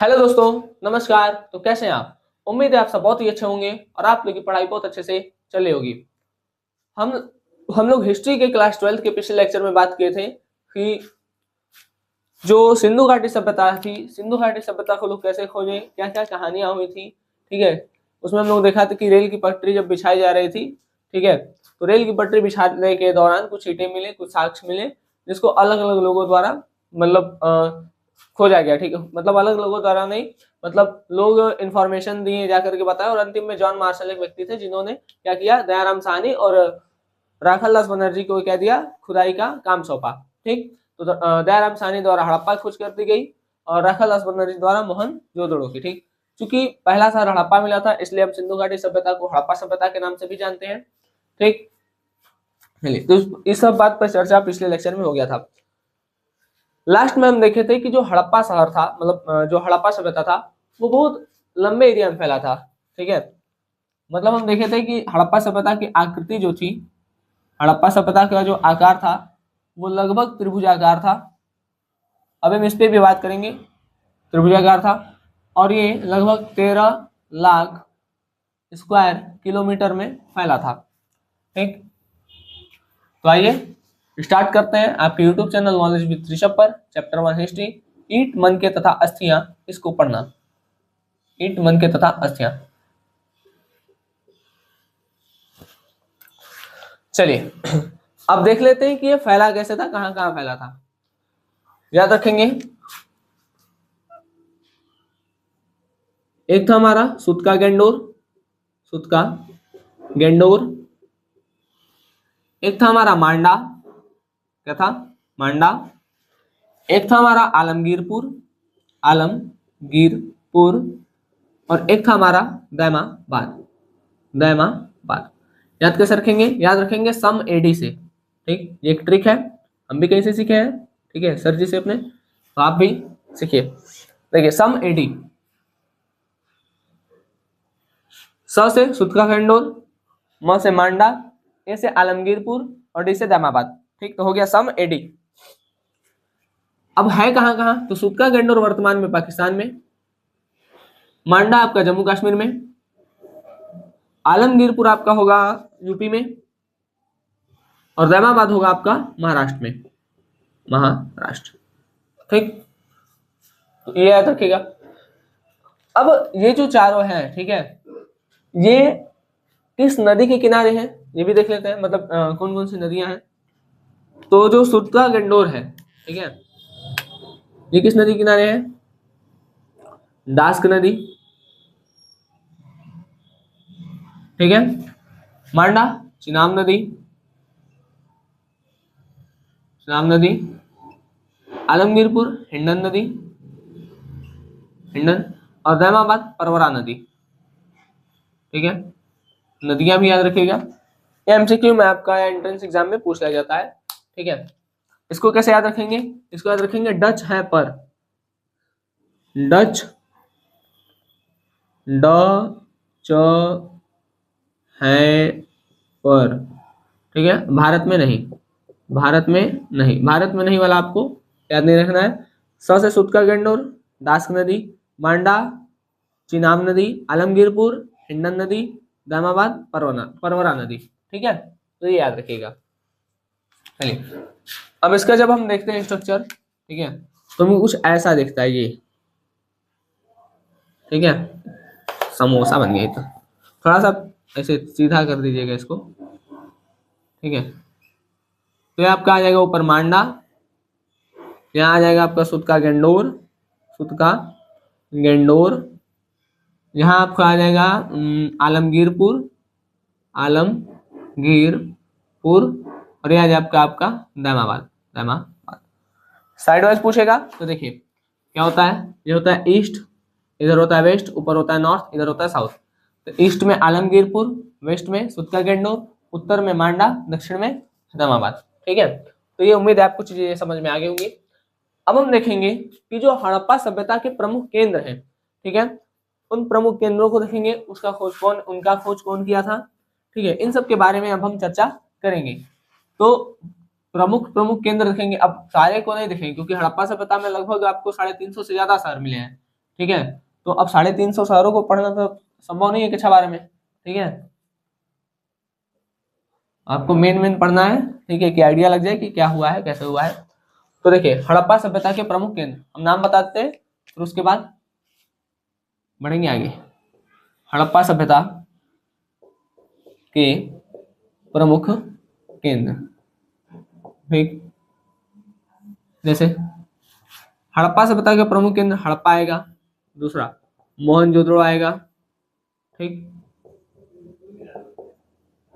Hello दोस्तों, नमस्कार। तो कैसे हैं आप? उम्मीद है आप सब बहुत ही अच्छे होंगे और आप लोग की पढ़ाई बहुत अच्छे से चल रही होगी। हम हम लोग हिस्ट्री के क्लास 12th के पिछले लेक्चर में बात किए थे कि जो सिंधु घाटी सभ्यता थी, सिंधु घाटी सभ्यता को लोग कैसे खोजे, क्या क्या कहानियां हुई थी। ठीक है, उसमें हम लोग देखा था कि रेल की पटरी जब बिछाई जा रही थी, ठीक है, तो रेल की पटरी बिछाने के दौरान कुछ ईंटें मिले, कुछ साक्ष्य मिले, जिसको अलग अलग लोगों द्वारा मतलब खोजा गया। ठीक है, मतलब अलग लोगों द्वारा नहीं, मतलब लोग इंफॉर्मेशन दिए जाकर के बताया, और अंतिम में जॉन मार्शल एक व्यक्ति थे जिन्होंने क्या किया, दयाराम साहनी और राखालदास बनर्जी को क्या दिया, खुदाई का काम सौंपा। ठीक, तो दयाराम साहनी द्वारा हड़प्पा खोज कर दी गई और राखालदास बनर्जी द्वारा मोहनजोदड़ो की। ठीक, चूंकि पहला शहर हड़प्पा मिला था, इसलिए हम सिंधु घाटी सभ्यता को हड़प्पा सभ्यता के नाम से भी जानते हैं। ठीक, चलिए, तो इस सब बात पर चर्चा पिछले लेक्चर में हो गया था। लास्ट में हम देखे थे कि जो हड़प्पा शहर था, मतलब जो हड़प्पा सभ्यता था, वो बहुत लंबे एरिया में फैला था। ठीक है, मतलब हम देखे थे कि हड़प्पा सभ्यता की आकृति जो थी, हड़प्पा सभ्यता का जो आकार था वो लगभग त्रिभुजाकार था। अब हम इस पे भी बात करेंगे। त्रिभुजाकार था और ये लगभग 13 लाख स्क्वायर किलोमीटर में फैला था। ठीक, तो आइए स्टार्ट करते हैं आपके YouTube channel knowledge with Rishabh पर चैप्टर 1 हिस्ट्री, ईंट मन के तथा अस्थियां, इसको पढ़ना। ईंट मन के तथा अस्थियां। चलिए अब देख लेते हैं कि ये फैला कैसे था, कहां कहां फैला था। याद रखेंगे, एक था हमारा सुतका गेंडोर, सुतका गेंडोर। एक था हमारा मांडा, क्या था, मांडा। एक था हमारा आलमगीरपुर, आलमगीरपुर। और एक था हमारा दैमाबाद, दैमाबाद। याद कैसे रखेंगे, याद रखेंगे सम एडी से। ठीक, ये एक ट्रिक है, हम भी कहीं से सीखे हैं। ठीक है, सर जी से अपने, तो आप भी सीखिए। देखिए, सम एडी, स से सुतका खंडोर, म से मांडा, ए से आलमगीरपुर और डी से दैमाबाद। ठीक, तो हो गया सम एडी। अब है कहां कहां, तो सुतका गंडोर वर्तमान में पाकिस्तान में, मांडा आपका जम्मू कश्मीर में, आलमगीरपुर आपका होगा यूपी में, और दैमाबाद होगा आपका महाराष्ट्र में, महाराष्ट्र। ठीक, तो ये याद रखिएगा। अब ये जो चारों हैं, ठीक है, ये किस नदी के किनारे हैं ये भी देख लेते हैं, मतलब कौन कौन सी नदियां हैं। तो जो सुतका गंडोर है, ठीक है, ये किस नदी किनारे है, डास्क नदी। ठीक है, मांडा चिनाब नदी, चिनाब नदी। आलमगीरपुर हिंडन नदी, हिंडन। और दैमाबाद परवरा नदी। ठीक है, नदियां भी याद रखिएगा, ये एमसीक्यू में आपका या एंट्रेंस एग्जाम में पूछ लिया जाता है। ठीक है, इसको कैसे याद रखेंगे, इसको याद रखेंगे डच है पर, डच, ड च है पर। ठीक है, भारत में नहीं, भारत में नहीं, भारत में नहीं वाला आपको याद नहीं रखना है। स से सुतका गंडोर, दास्क नदी, मांडा, चिनाब नदी, आलमगीरपुर, हिंडन नदी, दामाबाद, परवना परवरा नदी। ठीक है, तो ये याद रखिएगा। चलिए, अब इसका जब हम देखते हैं स्ट्रक्चर, ठीक है, तो हमें कुछ ऐसा दिखता है ये। ठीक है, समोसा बन गया, तो थोड़ा सा ऐसे सीधा कर दीजिएगा इसको। ठीक है, तो ये आपका आ जाएगा ऊपर मांडा, यहाँ आ जाएगा आपका सुतका गेंडोर, सुतका गेंडोर। यहाँ आपका आ जाएगा आलमगीरपुर, आलमगीरपुर। और यह आ जाएगा आपका आपका दैमाबाद, दैमाबाद। साइड वाइज पूछेगा तो देखिए क्या होता है, ये होता है ईस्ट, इधर होता है वेस्ट, ऊपर होता है नॉर्थ, इधर होता है साउथ। तो ईस्ट में आलमगीरपुर, वेस्ट में सुतका गेंडोर, उत्तर में मांडा, दक्षिण में दैमाबाद। ठीक है, तो ये उम्मीद है आपको चीजें समझ में आ गई होंगी। अब हम देखेंगे कि जो हड़प्पा सभ्यता के प्रमुख केंद्र हैं, ठीक है, उन प्रमुख केंद्रों को देखेंगे, उसका खोज कौन, उनका खोज कौन किया था। ठीक है, इन सब के बारे में अब हम चर्चा करेंगे। तो प्रमुख प्रमुख केंद्र देखेंगे, अब सारे को नहीं देखेंगे क्योंकि हड़प्पा सभ्यता में लगभग आपको 350 से ज्यादा शहर मिले हैं। ठीक है। तो अब 350 शहरों को पढ़ना तो संभव नहीं है कि 6 बार में, ठीक है। आपको मेन पढ़ना है, ठीक है, कि आइडिया लग जाए कि क्या हुआ है, कैसे हुआ है। तो देखिए, हड़प्पा सभ्यता के प्रमुख केंद्र हम नाम बताते हैं, फिर उसके बाद बढ़ेंगे आगे। हड़प्पा सभ्यता के प्रमुख केंद्र, ठीक। जैसे हड़प्पा सभ्यता के प्रमुख केंद्र हड़प्पा आएगा, दूसरा मोहनजोदड़ो आएगा, ठीक।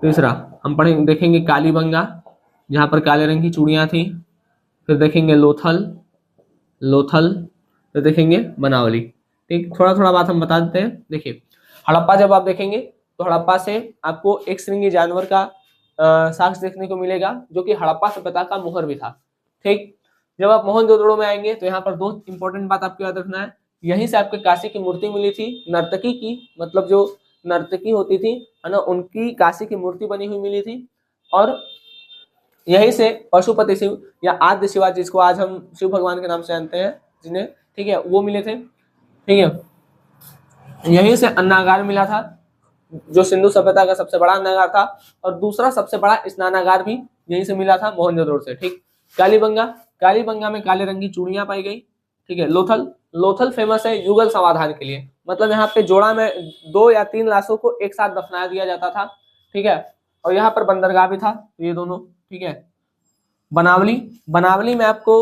तीसरा हम पढ़ेंगे, देखेंगे कालीबंगा, जहां पर काले रंग की चूड़ियां थी। फिर देखेंगे लोथल, लोथल, फिर देखेंगे बनावली, ठीक। थोड़ा थोड़ा बात हम बता देते हैं। देखिए, हड़प्पा जब आप देखेंगे तो हड़प्पा से आपको एक श्रृंगी जानवर का साक्ष्य देखने को मिलेगा, जो कि हड़प्पा सभ्यता का मुहर भी था, ठीक। जब आप मोहनजोदड़ो में आएंगे तो यहाँ पर दो इंपॉर्टेंट बात आपको याद रखना है। यहीं से आपके काशी की मूर्ति मिली थी, नर्तकी की, मतलब जो नर्तकी होती थी, है ना, उनकी काशी की मूर्ति बनी हुई मिली थी। और यहीं से पशुपति शिव या आद्य शिवा, जिसको आज हम शिव भगवान के नाम से जानते हैं जिन्हें, ठीक है, वो मिले थे, ठीक है। यहीं से अन्नागार मिला था, जो सिंधु सभ्यता का सबसे बड़ा अन्नागार था, और दूसरा सबसे बड़ा स्नानागार भी यहीं से मिला था, मोहनजोदड़ो से, ठीक। कालीबंगा, कालीबंगा में काले रंग की चूड़ियां पाई गई, ठीक है। लोथल, लोथल फेमस है युगल समाधान के लिए, मतलब यहाँ पे जोड़ा में 2 या 3 लाशों को एक साथ दफनाया दिया जाता था, ठीक है। और यहाँ पर बंदरगाह भी था, ये दोनों, ठीक है। बनावली, बनावली में आपको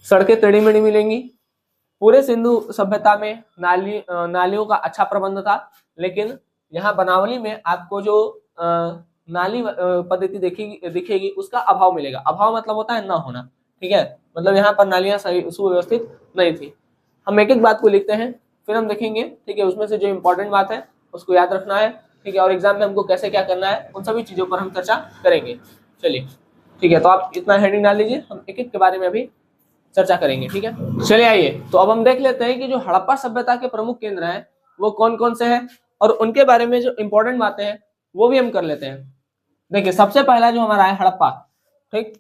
सड़कें टेढ़ी मेढ़ी मिलेंगी। पूरे सिंधु सभ्यता में नालियों का अच्छा प्रबंध था, लेकिन यहाँ बनावली में आपको जो नाली पद्धति दिखेगी उसका अभाव मिलेगा। अभाव मतलब होता है ना होना, ठीक है, मतलब यहाँ पर नालियां सही सुव्यवस्थित नहीं थी। हम एक एक बात को लिखते हैं, फिर हम देखेंगे, ठीक है, उसमें से जो इंपॉर्टेंट बात है उसको याद रखना है, ठीक है, और एग्जाम में हमको कैसे क्या करना है उन सभी चीजों पर हम चर्चा करेंगे। चलिए, ठीक है, तो आप इतना हेडिंग डाल लीजिए, हम एक एक के बारे में अभी चर्चा करेंगे, ठीक है। चलिए आइए, तो अब हम देख लेते हैं कि जो हड़प्पा सभ्यता के प्रमुख केंद्र हैं वो कौन कौन से हैं, और उनके बारे में जो इंपॉर्टेंट बातें हैं वो भी हम कर लेते हैं। देखिए, सबसे पहला जो हमारा है हड़प्पा, ठीक।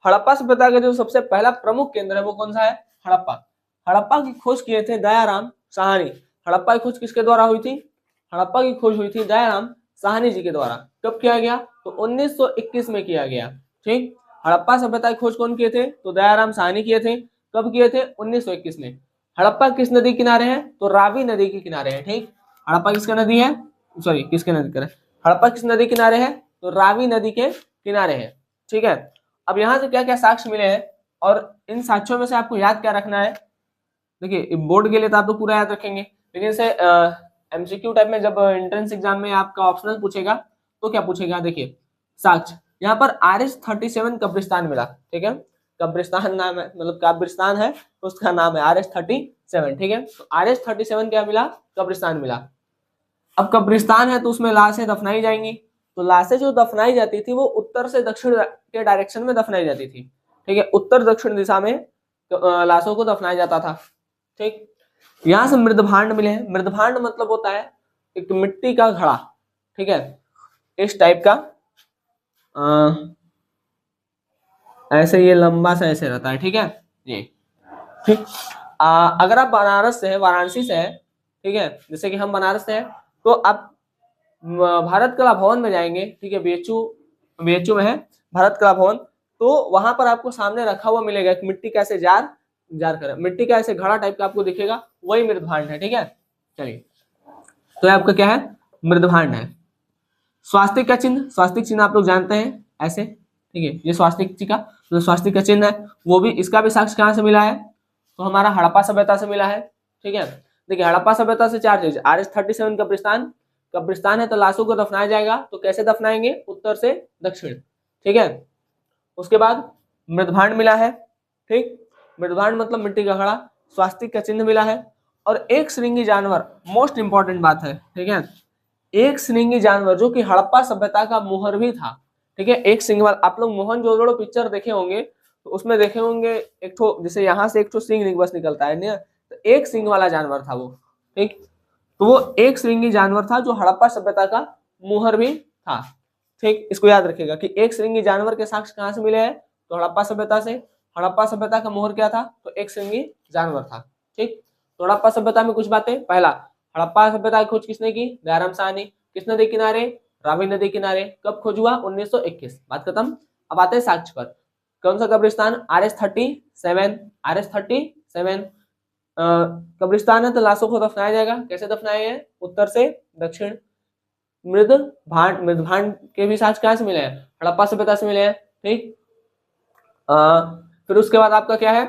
हड़प्पा सभ्यता का जो सबसे पहला प्रमुख केंद्र है वो कौन सा है, हड़प्पा। हड़प्पा की खोज किए थे दयाराम साहनी। हड़प्पा की खोज किसके द्वारा हुई थी, हड़प्पा की खोज हुई थी दयाराम साहनी जी के द्वारा। कब किया गया, तो 1921 में किया गया, ठीक। हड़प्पा सभ्यता की खोज कौन किए थे, तो दयाराम साहनी किए थे। कब किए थे, 1921 में। हड़प्पा किस नदी किनारे है, तो रावी नदी के किनारे है, ठीक। हड़प्पा किसका नदी है, सॉरी किसके नदी किनारे, हड़प्पा किस नदी किनारे है, तो रावी नदी के किनारे है, ठीक है। अब यहाँ से क्या क्या साक्ष्य मिले हैं, और इन साक्ष्यों में से आपको याद क्या रखना है। देखिए, बोर्ड के लिए तो आप तो पूरा याद रखेंगे, लेकिन इसे एमसीक्यू टाइप में जब एंट्रेंस एग्जाम में आपका ऑप्शनल पूछेगा तो क्या पूछेगा, देखिए साक्ष्य, यहाँ पर RH-37 कब्रिस्तान मिला, ठीक है। कब्रिस्तान नाम है, मतलब कब्रिस्तान है तो उसका नाम है RH-37, ठीक है। तो RH-37 क्या मिला, कब्रिस्तान मिला। अब कब्रिस्तान है तो उसमें लाशें दफनाई जाएंगी, तो लाशें जो दफनाई जाती थी वो उत्तर से दक्षिण के डायरेक्शन में दफनाई जाती थी, ठीक है, उत्तर दक्षिण दिशा में लाशों को दफनाया जाता था, ठीक। यहाँ से मृदभांड मिले हैं। मृदभांड मतलब होता है एक मिट्टी का घड़ा, ठीक है, इस टाइप का, ऐसे ये लंबा सा ऐसे रहता है, ठीक है, ये, ठीक। अगर आप बनारस से है, वाराणसी से है, ठीक है, जैसे कि हम बनारस से है, तो आप भारत कला भवन में जाएंगे, ठीक है, बीएचयू में है भारत कला भवन, तो वहां पर आपको सामने रखा हुआ मिलेगा एक मिट्टी का ऐसे जार कर मिट्टी का ऐसे घड़ा टाइप का आपको दिखेगा, वही मृदभांड है, ठीक है। चलिए, तो आपका क्या है, मृदभांड है। स्वास्तिक का चिन्ह, स्वास्तिक चिन्ह आप लोग जानते हैं ऐसे, ठीक है, ये स्वास्तिक जी का जो स्वास्तिक का चिन्ह है, वो भी, इसका भी साक्ष्य कहाँ से मिला है, तो हमारा हड़प्पा सभ्यता से मिला है, ठीक है। देखिए, हड़प्पा सभ्यता से 4 चीज, RH-37 कब्रिस्तान, कब्रिस्तान है तो लाशों को दफनाया जाएगा, तो कैसे दफनाएंगे, उत्तर से दक्षिण, ठीक है। उसके बाद मृदभांड मिला है, ठीक, मृदभांड मतलब मिट्टी का घड़ा, स्वास्तिक का चिन्ह मिला है, और एक श्रृंगी जानवर, मोस्ट इंपॉर्टेंट बात है, ठीक है, एक श्रृंगी जानवर जो कि हड़प्पा सभ्यता का मुहर भी था, ठीक है। एक सिंह वाला, आप लोग मोहनजोदड़ो पिक्चर देखे होंगे तो उसमें देखे होंगे एक ठो, जैसे यहाँ से एक ठो सिंह बस निकलता है ना, तो एक सिंह वाला जानवर था वो, ठीक। तो वो एक श्रृंगी जानवर था जो हड़प्पा सभ्यता का मुहर भी था, ठीक। इसको याद रखिएगा कि एक श्रृंगी जानवर के साक्ष्य कहाँ से मिले हैं, तो हड़प्पा सभ्यता से। हड़प्पा सभ्यता का मुहर क्या था, तो एक श्रृंगी जानवर था, ठीक। तो हड़प्पा सभ्यता में कुछ बातें। पहला, हड़प्पा सभ्यता की खोज किसने की? दयाराम साहनी। किस नदी किनारे? रावी नदी किनारे। कब खोज हुआ? 1921। बात खत्म। अब आते हैं साक्ष्य पर। कौन सा कब्रिस्तान? RS-37। RS-37 कब्रिस्तान है, तो लाशों को दफनाया जाएगा। कैसे दफनाए हैं? उत्तर से दक्षिण। मृदभांड के भी साक्ष्य कहाँ से मिले हैं? हड़प्पा सभ्यता से मिले हैं। ठीक। फिर उसके बाद आपका क्या है?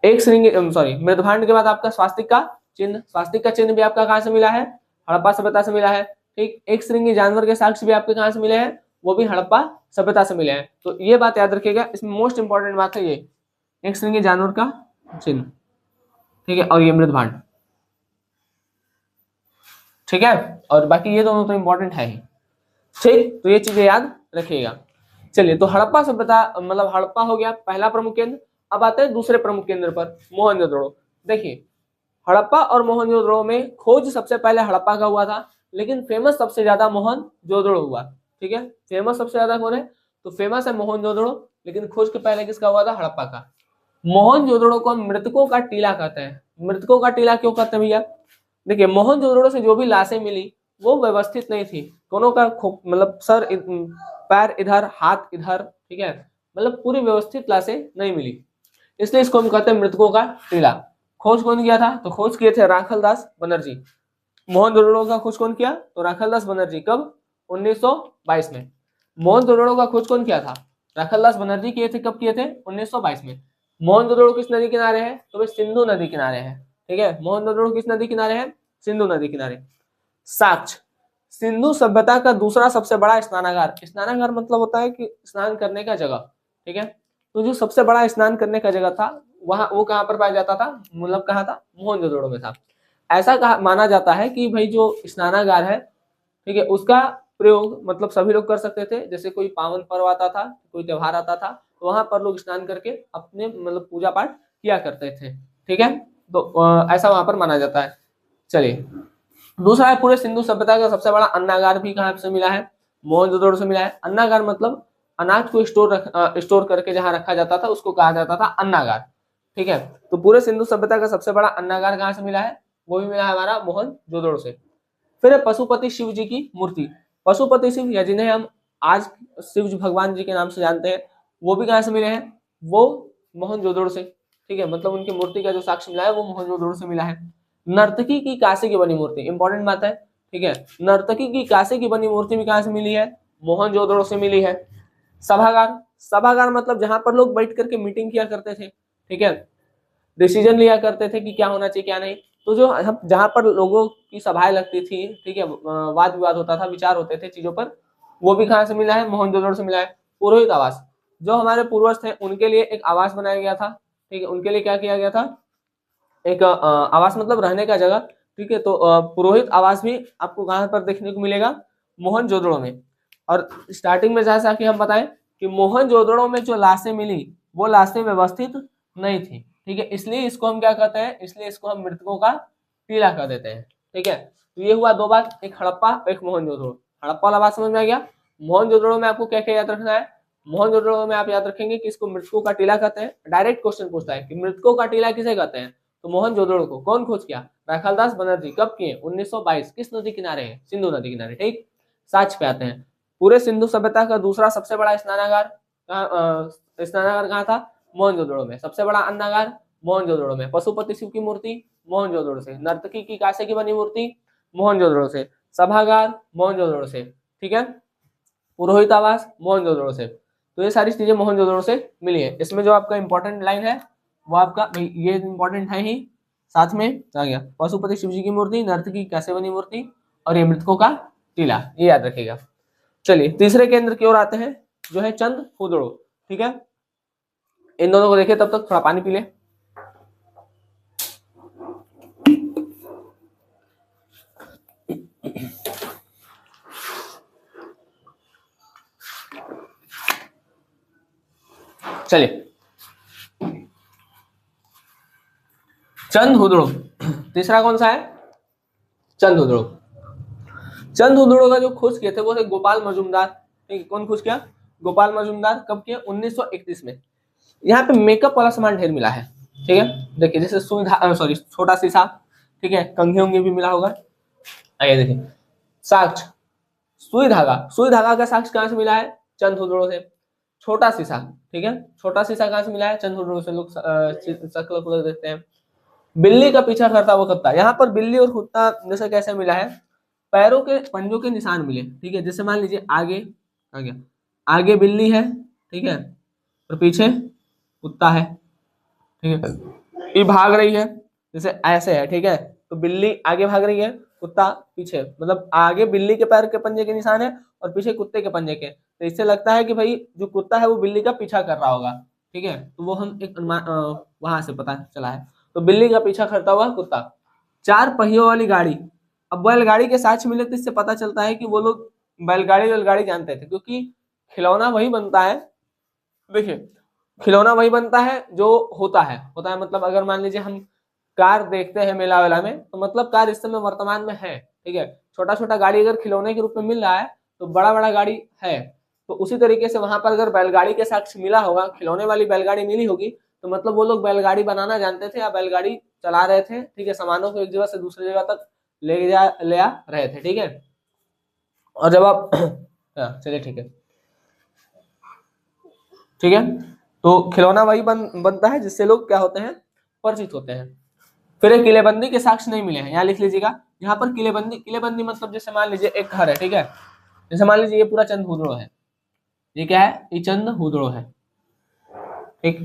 एक श्रृंगी सॉरी मृदभांड के बाद आपका स्वास्तिक का चिन्ह। स्वास्तिक का चिन्ह भी आपका कहाँ से मिला है? हड़प्पा सभ्यता से मिला है। ठीक। एक श्रृंगी जानवर के साक्ष्य भी आपके कहाँ से मिले हैं? वो भी हड़प्पा सभ्यता से मिले हैं। तो ये बात याद रखिएगा, इसमें मोस्ट इंपॉर्टेंट बात है ये, एक श्रृंगी जानवर का चिन्ह। ठीक है, और ये मृदभांड। ठीक है, और बाकी ये दोनों तो इंपॉर्टेंट है ही। ठीक, तो ये चीजें याद रखिएगा। चलिए, तो हड़प्पा सभ्यता मतलब हड़प्पा हो गया पहला प्रमुख केंद्र। अब आते हैं दूसरे प्रमुख केंद्र पर, मोहनजोदड़ो। देखिए, हड़प्पा और मोहनजोदड़ो में खोज सबसे पहले हड़प्पा का हुआ था, लेकिन फेमस सबसे ज्यादा मोहनजोदड़ो हुआ। ठीक है, फेमस सबसे ज्यादा कौन है? तो फेमस है मोहनजोदड़ो, लेकिन खोज के पहले किसका हुआ था? हड़प्पा का। मोहनजोदड़ो को हम मृतकों का टीला कहते हैं। मृतकों का टीला क्यों कहते हैं भैया? देखिए, मोहनजोदड़ो से जो भी लाशें मिली वो व्यवस्थित नहीं थी। दोनों का मतलब सर पैर इधर, हाथ इधर। ठीक है, मतलब पूरी व्यवस्थित लाशें नहीं मिली, इसलिए इसको हम कहते हैं मृतकों का टीला। खोज कौन किया था? तो खोज किए थे राखलदास बनर्जी। मोहनजोदड़ो का खोज कौन किया? तो राखलदास बनर्जी। कब? 1922 में। मोहनजोदड़ो का खोज कौन किया था? राखलदास बनर्जी किए थे। कब किए थे? 1922 में। मोहनजोदड़ो किस नदी किनारे है? तो वे सिंधु नदी किनारे है। ठीक है, मोहनजोदड़ो किस नदी किनारे है? सिंधु नदी किनारे। साक्ष्य, सिंधु सभ्यता का दूसरा सबसे बड़ा स्नानागार। स्नानागार मतलब होता है कि स्नान करने का जगह। ठीक है, तो जो सबसे बड़ा स्नान करने का जगह था वहां, वो कहाँ पर पाया जाता था? मतलब कहाँ था? मोहनजोदड़ो में था। ऐसा कहा माना जाता है कि भाई जो स्नानागार है, ठीक है, उसका प्रयोग मतलब सभी लोग कर सकते थे। जैसे कोई पावन पर्व आता था, कोई त्योहार आता था, तो वहां पर लोग स्नान करके अपने मतलब पूजा पाठ किया करते थे। ठीक है, तो ऐसा वहां पर माना जाता है। चलिए, दूसरा है, पूरे सिंधु सभ्यता का सबसे बड़ा अन्नागार भी कहाँ से मिला है? मोहनजोदड़ो से मिला है। अन्नागार मतलब अनाज को स्टोर करके जहां रखा जाता था उसको कहा जाता था अन्नागार। ठीक है, तो पूरे सिंधु सभ्यता का सबसे बड़ा अन्नागार कहाँ से मिला है? वो भी मिला है हमारा मोहनजोदड़ो से। फिर है पशुपति शिव जी की मूर्ति। पशुपति शिव, या जिन्हें हम आज शिव जी भगवान जी के नाम से जानते हैं, वो भी कहाँ से मिले हैं? वो मोहनजोदड़ो से। ठीक है, मतलब उनकी मूर्ति का जो साक्ष्य मिला है वो मोहनजोदड़ो से मिला है। नर्तकी की कांसे की बनी मूर्ति, इंपॉर्टेंट बात है। ठीक है, नर्तकी की कांसे की बनी मूर्ति भी कहाँ से मिली है? मोहनजोदड़ो से मिली है। सभागार, सभागार मतलब जहां पर लोग बैठ करके मीटिंग किया करते थे। ठीक है, डिसीजन लिया करते थे कि क्या होना चाहिए क्या नहीं। तो जो हम जहां पर लोगों की सभाएं लगती थी, ठीक है, वाद विवाद होता था, विचार होते थे चीजों पर, वो भी कहाँ से मिला है? मोहनजोदड़ो से मिला है। पुरोहित आवास, जो हमारे पूर्वज थे उनके लिए एक आवास बनाया गया था। ठीक है, उनके लिए क्या किया गया था? एक आवास मतलब रहने का जगह। ठीक है, तो पुरोहित आवास भी आपको कहां पर देखने को मिलेगा? मोहनजोदड़ो में। और स्टार्टिंग में जैसा कि हम बताएं कि मोहनजोदड़ो में जो लाशें मिली वो लाशें व्यवस्थित नहीं थी। ठीक है, इसलिए इसको हम क्या कहते हैं? इसलिए इसको हम मृतकों का टीला कह देते हैं। ठीक है, तो ये हुआ दो बात, एक हड़प्पा एक मोहनजोदड़ो। हड़प्पा वाला बात समझ में आ गया। मोहनजोदड़ो में आपको क्या क्या याद रखना है? मोहनजोदड़ो में आप याद रखेंगे कि इसको मृतकों का टीला कहते हैं। डायरेक्ट क्वेश्चन पूछता है कि मृतकों का टीला किसे कहते हैं? तो मोहनजोदड़ो को कौन खोज किया? राखालदास बनर्जी। कब किए? 1922। किस नदी किनारे है? सिंधु नदी किनारे। ठीक, साक्ष्य पे आते हैं। पूरे सिंधु सभ्यता का दूसरा सबसे बड़ा स्नानागार कहाँ था? मोहनजोदड़ो में। सबसे बड़ा अन्नागार मोहनजोदड़ो में। पशुपति शिव की मूर्ति मोहनजोदड़ो से। नर्तकी की कांसे की बनी मूर्ति मोहनजोदड़ो से। सभागार मोहनजोदड़ो से। ठीक है, पुरोहित आवास मोहनजोदड़ो से। तो ये सारी चीजें मोहनजोदड़ो से मिली है। इसमें जो आपका इंपॉर्टेंट लाइन है वो आपका ये इंपॉर्टेंट है ही, साथ में आ गया पशुपति शिव जी की मूर्ति, नर्तकी की कैसे बनी मूर्ति, और ये मृतकों का टीला, ये याद रखिएगा। चलिए, तीसरे केंद्र की ओर आते हैं, जो है चंद हुदड़ो। ठीक है, इन दोनों को देखिए, तब तक थोड़ा पानी पी ले। चलिए, चंद हुदड़ो तीसरा कौन सा है? चंद हुदड़ो। चंद हुदड़ो का जो खोज किए थे वो थे गोपाल मजूमदार। ठीक है, कौन खोज किया? गोपाल मजूमदार। कब किया? 1931 में। यहाँ पे मेकअप वाला सामान ढेर मिला है। ठीक है। देखिए जैसे सॉरी छोटा शीशा, ठीक है, कंघी उंघी भी मिला होगा। आइए देखिए साक्ष, सुई धागा का साक्ष्य कहाँ से मिला है? चंद हथौड़ों से। छोटा शीशा, ठीक है, छोटा शीशा कहाँ से मिला है? चंद हथौड़ों से। लोग शक्ल को देखते हैं। बिल्ली का पीछा करता हुआ कुत्ता, यहाँ पर बिल्ली और कुत्ता जैसे कैसे मिला है? पैरों के पंजों के निशान मिले, ठीक है। जैसे मान लीजिए आगे आ गया, आगे बिल्ली है, ठीक है, और पीछे कुत्ता है, ठीक है, ये भाग रही है, जैसे ऐसे है, ठीक है। तो बिल्ली आगे भाग रही है, कुत्ता पीछे, मतलब आगे बिल्ली के पैर के पंजे के निशान है और पीछे कुत्ते के पंजे के। तो इससे लगता है कि भाई जो कुत्ता है वो बिल्ली का पीछा कर रहा होगा, ठीक है। तो वो हम एक वहां से पता चला है। तो बिल्ली का पीछा करता हुआ कुत्ता। चार पहियों वाली गाड़ी, अब बैलगाड़ी के साक्ष्य मिले तो इससे पता चलता है कि वो लोग बैलगाड़ी जानते थे, क्योंकि खिलौना वही बनता है। देखिए खिलौना वही बनता है जो होता है मतलब अगर मान लीजिए हम कार देखते हैं मेला वेला में, तो मतलब कार इस समय वर्तमान में है, ठीक है। छोटा छोटा गाड़ी अगर खिलौने के रूप में मिल रहा है तो बड़ा बड़ा गाड़ी है। तो उसी तरीके से वहां पर अगर बैलगाड़ी के साक्ष्य मिला होगा, खिलौने वाली बैलगाड़ी मिली होगी, तो मतलब वो लोग बैलगाड़ी बनाना जानते थे या बैलगाड़ी चला रहे थे, ठीक है, सामानों को एक जगह से दूसरी जगह तक ले आ रहे थे, ठीक है। और जब आप चलिए ठीक है, ठीक है। तो खिलौना वही बनता है जिससे लोग क्या होते हैं? परिचित होते हैं। फिर एक किलेबंदी के साक्ष्य नहीं मिले हैं, यहाँ लिख लीजिएगा। यहाँ पर किलेबंदी मतलब जैसे मान लीजिए एक घर है, ठीक है, जैसे मान लीजिए ये पूरा चंद हुदड़ो है, ये क्या है? ये चंद हुदड़ो है, ठीक।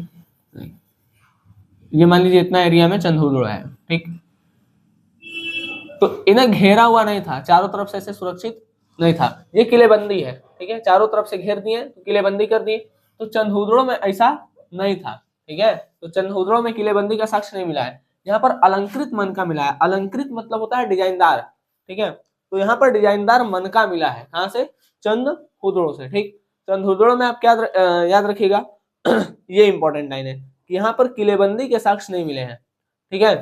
ये मान लीजिए इतना एरिया में चंद हुदड़ो है, ठीक। तो इन्हें घेरा हुआ नहीं था, चारों तरफ से ऐसे सुरक्षित नहीं था, ये किलेबंदी है, ठीक है। चारों तरफ से घेर दिए तो किलेबंदी कर दी। तो चंदहुदड़ों में ऐसा नहीं था, ठीक है। तो चंदहुदड़ों में किलेबंदी का साक्ष्य नहीं मिला है। यहाँ पर अलंकृत मन का मिला है। अलंकृत मतलब होता है डिजाइनदार, ठीक है। तो यहाँ पर डिजाइनदार मन का मिला है, कहाँ से? चंद हुदड़ों से, ठीक। चंद हुदड़ों में आप क्या याद रखिएगा ये इंपॉर्टेंट लाइन है कि यहाँ पर किलेबंदी के साक्ष्य नहीं मिले हैं, ठीक है।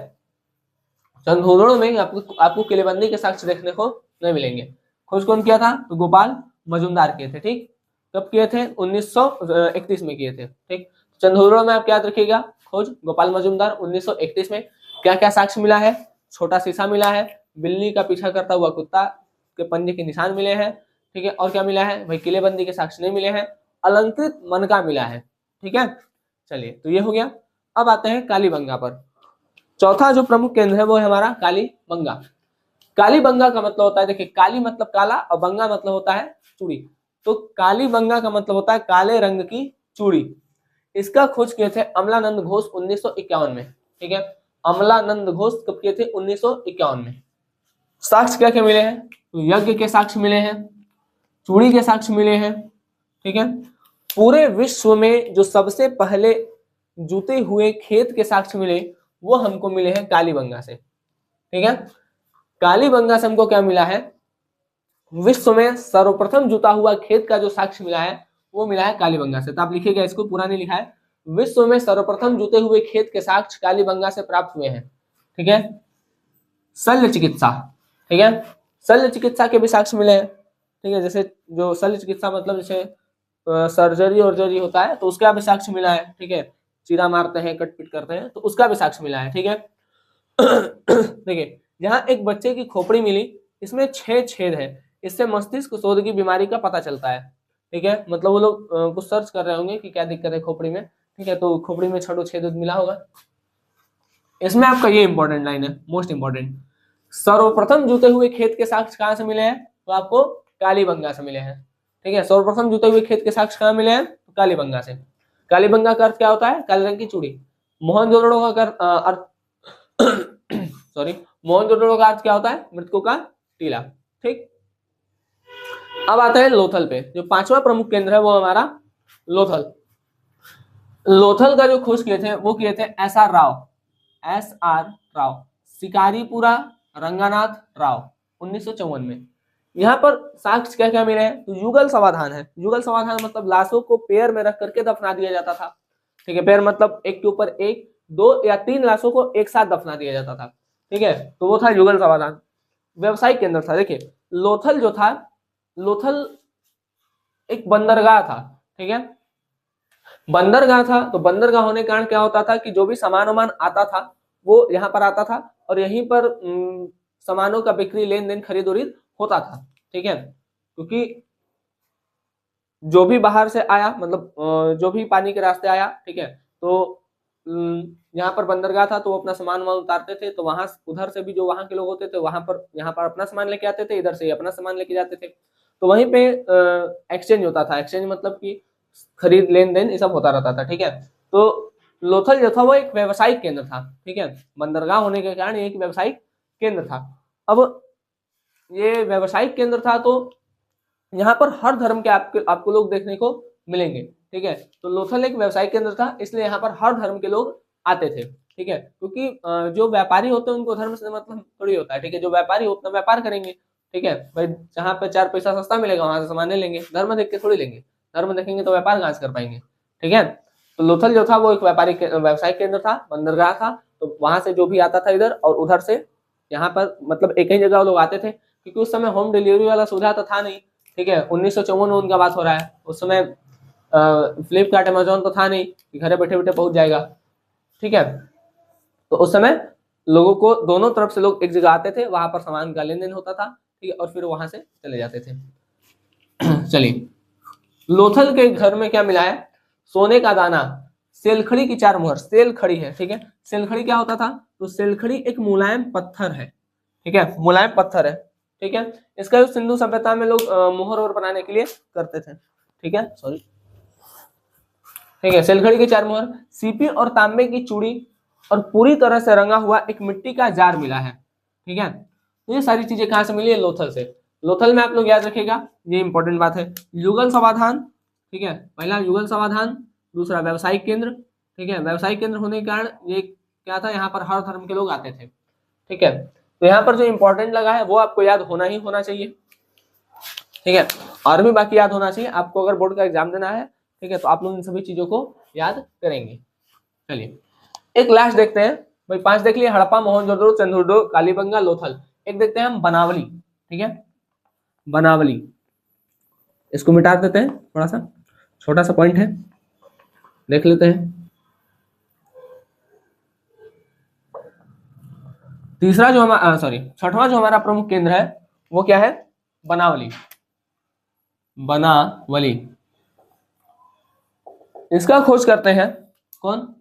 चंदहुदड़ों में आपको किलेबंदी के साक्ष्य देखने को नहीं मिलेंगे। खोज कौन किया था? तो गोपाल मजुमदार किए थे, ठीक। कब किए थे? 1931 में किए थे, ठीक। चंदहुदड़ों में आप याद रखिएगा, खोज गोपाल मजुमदार 1931 में। क्या क्या साक्ष्य मिला है? छोटा शीशा मिला है, बिल्ली का पीछा करता हुआ कुत्ता के पंजे के निशान मिले हैं, ठीक है। और क्या मिला है भाई? किलेबंदी के साक्ष्य नहीं मिले हैं। अलंकृत मन का मिला है, ठीक है। चलिए तो ये हो गया। अब आते हैं कालीबंगा पर। चौथा जो प्रमुख केंद्र है वो है हमारा कालीबंगा। कालीबंगा का मतलब होता है, देखिए काली मतलब काला और बंगा मतलब होता है चूड़ी। तो कालीबंगा का मतलब होता है काले रंग की चूड़ी। इसका खोज किए थे अमलानंद घोष 1951 में, ठीक है। अमलानंद घोष कब किए थे? 1951 में। साक्ष्य क्या क्या मिले हैं? तो यज्ञ के साक्ष्य मिले हैं, चूड़ी के साक्ष्य मिले हैं, ठीक है। पूरे विश्व में जो सबसे पहले जूते हुए खेत के साक्ष्य मिले वो हमको मिले हैं कालीबंगा से, ठीक है। कालीबंगा से हमको क्या मिला है? विश्व में सर्वप्रथम जुता हुआ खेत का जो साक्ष्य मिला है वो मिला है कालीबंगा से। तो आप लिखिएगा, इसको पूरा नहीं लिखा है। विश्व में सर्वप्रथम जुते हुए खेत के साक्ष्य कालीबंगा से प्राप्त हुए हैं, ठीक है। शल्य चिकित्सा, ठीक है, शल्य चिकित्सा के भी साक्ष्य मिले हैं, ठीक है। जैसे जो शल्य चिकित्सा मतलब जैसे सर्जरी वर्जरी होता है तो उसका भी साक्ष्य मिला है, ठीक है। चीरा मारते हैं, कट पीट करते हैं तो उसका भी साक्ष्य मिला है, ठीक है। देखिए जहाँ एक बच्चे की खोपड़ी मिली, इसमें 6 छेद है, इससे मस्तिष्क शोध की बीमारी का पता चलता है, ठीक है। मतलब वो लोग कुछ सर्च कर रहे होंगे कि क्या दिक्कत है खोपड़ी में, ठीक है। तो खोपड़ी में 6 छेद मिला होगा। इसमें आपका ये इंपॉर्टेंट लाइन है, मोस्ट इंपॉर्टेंट। सर्वप्रथम जुते हुए खेत के साक्ष्य कहाँ से मिले हैं? तो आपको कालीबंगा से मिले हैं, ठीक है। सर्वप्रथम जुते हुए खेत के साक्ष्य कहाँ मिले हैं? तो कालीबंगा से। कालीबंगा का अर्थ क्या होता है? काले रंग की चूड़ी। मोहनजोदड़ो का अर्थ सॉरी, मोहनजोदड़ो का अर्थ क्या होता है? मृतकों का टीला, ठीक। अब आता है लोथल पे। जो पांचवा प्रमुख केंद्र है वो हमारा लोथल। लोथल का जो खोज किए थे वो किए थे SR राव, शिकारीपुरा रंगानाथ राव 1954 में। यहाँ पर साक्ष्य क्या क्या मिले हैं? तो युगल समाधान है। युगल समाधान मतलब लाशों को पेयर में रख करके दफना दिया जाता था, ठीक है। पेयर मतलब एक के ऊपर एक, 2 या 3 लाशों को एक साथ दफना दिया जाता था, ठीक है। तो वो था युगल समाधान। व्यवसायिक केंद्र था। देखिए लोथल जो था, लोथल एक बंदरगाह था, ठीक है। बंदरगाह था, तो बंदरगाह होने के कारण क्या होता था कि जो भी सामान वामान आता था वो यहाँ पर आता था और यहीं पर सामानों का बिक्री, लेन देन, खरीद उरीद होता था। ठीक है, क्योंकि जो भी बाहर से आया, मतलब जो भी पानी के रास्ते आया, ठीक है, तो यहाँ पर बंदरगाह था तो वो अपना सामान वहां उतारते थे, तो वहां उधर से भी जो वहां के लोग होते थे वहां पर यहाँ पर अपना सामान लेके आते थे, इधर से अपना सामान लेके जाते थे, तो वहीं पे एक्सचेंज होता था। एक्सचेंज मतलब कि खरीद लेन देन ये सब होता रहता था। ठीक है, तो लोथल जो था वो एक व्यवसायिक केंद्र था। ठीक है, बंदरगाह होने के कारण ये एक व्यवसायिक केंद्र था। अब ये व्यवसायिक केंद्र था तो यहाँ पर हर धर्म के आपको लोग देखने को मिलेंगे। ठीक है, तो लोथल एक व्यवसायिक केंद्र था, इसलिए यहाँ पर हर धर्म के लोग आते थे। ठीक है, क्योंकि जो व्यापारी होते हैं उनको धर्म से मतलब थोड़ी होता है। ठीक है, जो व्यापारी होता है व्यापार करेंगे। ठीक है भाई, जहाँ पे 4 पैसा सस्ता मिलेगा वहां से सामान ले लेंगे, धर्म देख के थोड़ी लेंगे। धर्म देखेंगे तो व्यापार कहाँ से कर पाएंगे। ठीक है, तो लोथल जो था वो एक व्यापारिक व्यवसायिक केंद्र था, बंदरगाह था, तो वहां से जो भी आता था इधर और उधर से यहाँ पर मतलब एक ही जगह लोग आते थे, क्योंकि उस समय होम डिलीवरी वाला सुविधा तो था नहीं। ठीक है, 1954 में उनका बात हो रहा है। उस समय फ्लिपकार्ट, अमेजोन तो था नहीं कि घरे बैठे बैठे पहुंच जाएगा। ठीक है, तो उस समय लोगों को दोनों तरफ से लोग एक जगह आते थे, वहां पर सामान का लेन देन होता था। ठीक है, और फिर वहां से चले जाते थे। चलिए, लोथल के घर में क्या मिला है? सोने का दाना, सेलखड़ी की 4 मुहर। सेलखड़ी है, ठीक है, सेलखड़ी क्या होता था? तो सेलखड़ी एक मुलायम पत्थर है। ठीक है, मुलायम पत्थर है। ठीक है, इसका यूज सिंधु सभ्यता में लोग मोहर और बनाने के लिए करते थे। ठीक है, सॉरी। ठीक है, सेलखड़ी की 4 मुहर, सीपी और तांबे की चूड़ी और पूरी तरह से रंगा हुआ एक मिट्टी का जार मिला है। ठीक है, तो ये सारी चीजें कहां से मिली है? लोथल से। लोथल में आप लोग याद रखिएगा, ये इंपॉर्टेंट बात है, युगल समाधान। ठीक है, पहला युगल समाधान, दूसरा व्यवसायिक केंद्र। ठीक है, व्यवसायिक केंद्र होने के कारण ये क्या था, यहाँ पर हर धर्म के लोग आते थे। ठीक है, तो यहाँ पर जो इंपॉर्टेंट लगा है वो आपको याद होना ही होना चाहिए। ठीक है, और भी बाकी याद होना चाहिए आपको अगर बोर्ड का एग्जाम देना है। ठीक है, तो आप लोग इन सभी चीजों को याद करेंगे। चलिए, एक लास्ट देखते हैं भाई, 5 देख लिए, हड़प्पा, मोहनजोदड़ो, चंद्रदुर्ग, कालीबंगा, लोथल। एक देखते हैं हम बनावली। ठीक है, बनावली, इसको मिटा देते हैं, थोड़ा सा छोटा सा पॉइंट है, देख लेते हैं। तीसरा जो हमारा छठवां जो हमारा प्रमुख केंद्र है वो क्या है? बनावली। बनावली, इसका खोज करते हैं कौन?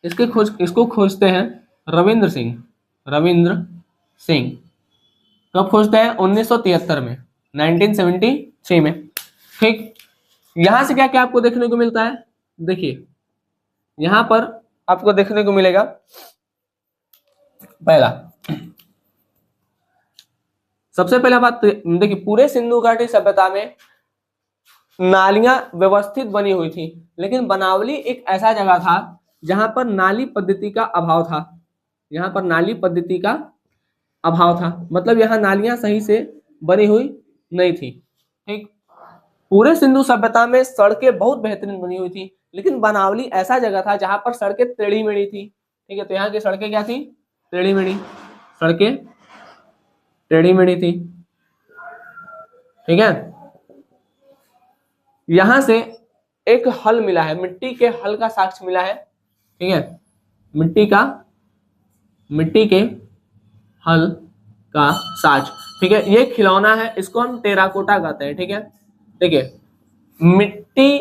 इसको खोजते हैं रविंद्र सिंह। रविंद्र सिंह कब खोजते हैं? 1973 में, 1973 में। ठीक, यहां से क्या क्या आपको देखने को मिलता है? देखिए, यहां पर आपको देखने को मिलेगा, पहला, सबसे पहला बात देखिए, पूरे सिंधु घाटी सभ्यता में नालियां व्यवस्थित बनी हुई थी, लेकिन बनावली एक ऐसा जगह था जहां पर नाली पद्धति का अभाव था। यहाँ पर नाली पद्धति का अभाव था, मतलब यहाँ नालियां सही से बनी हुई नहीं थी। ठीक, पूरे सिंधु सभ्यता में सड़कें बहुत बेहतरीन बनी हुई थी, लेकिन बनावली ऐसा जगह था जहां पर सड़कें टेढ़ी मेढ़ी थी। ठीक है, तो यहाँ की सड़कें क्या थी? टेढ़ी मेढ़ी, सड़कें टेढ़ी मेढ़ी थी। ठीक है, यहां से एक हल मिला है, मिट्टी के हल का साक्ष्य मिला है। ठीक है, मिट्टी के हल का साक्ष्य। ठीक है, ये खिलौना है, इसको हम टेराकोटा कहते हैं। ठीक है, देखिए, मिट्टी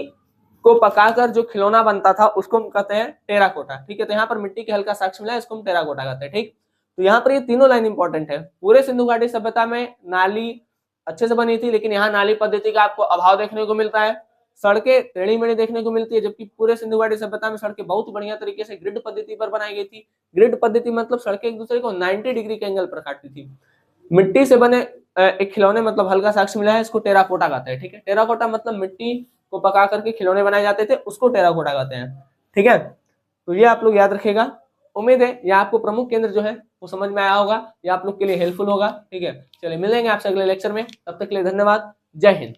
को पकाकर जो खिलौना बनता था उसको हम कहते हैं टेराकोटा। ठीक है, तो यहाँ पर मिट्टी के हल का साक्ष्य मिला है, इसको हम टेराकोटा कहते हैं। ठीक, तो यहाँ पर ये तीनों लाइन इंपॉर्टेंट है। पूरे सिंधु घाटी सभ्यता में नाली अच्छे से बनी थी, लेकिन यहाँ नाली पद्धति का आपको अभाव देखने को मिलता है। सड़कें टेढ़ी मेढ़ी देखने को मिलती है, जबकि पूरे सिंधु घाटी सभ्यता में सड़कें बहुत बढ़िया तरीके से ग्रिड पद्धति पर बनाई गई थी। ग्रिड पद्धति मतलब सड़कें एक दूसरे को 90 डिग्री के एंगल पर काटती थी। मिट्टी से बने एक खिलौने मतलब हल्का साक्ष्य मिला है, इसको टेराकोटा कहते हैं। ठीक है, टेराकोटा मतलब मिट्टी को पका करके खिलौने बनाए जाते थे, उसको टेराकोटा कहते हैं। ठीक है, तो ये आप लोग याद रखेगा। उम्मीद है ये आपको प्रमुख केंद्र जो है वो समझ में आया होगा, ये आप लोग के लिए हेल्पफुल होगा। ठीक है, चलिए मिलेंगे आपसे अगले लेक्चर में, तब तक के लिए धन्यवाद, जय हिंद।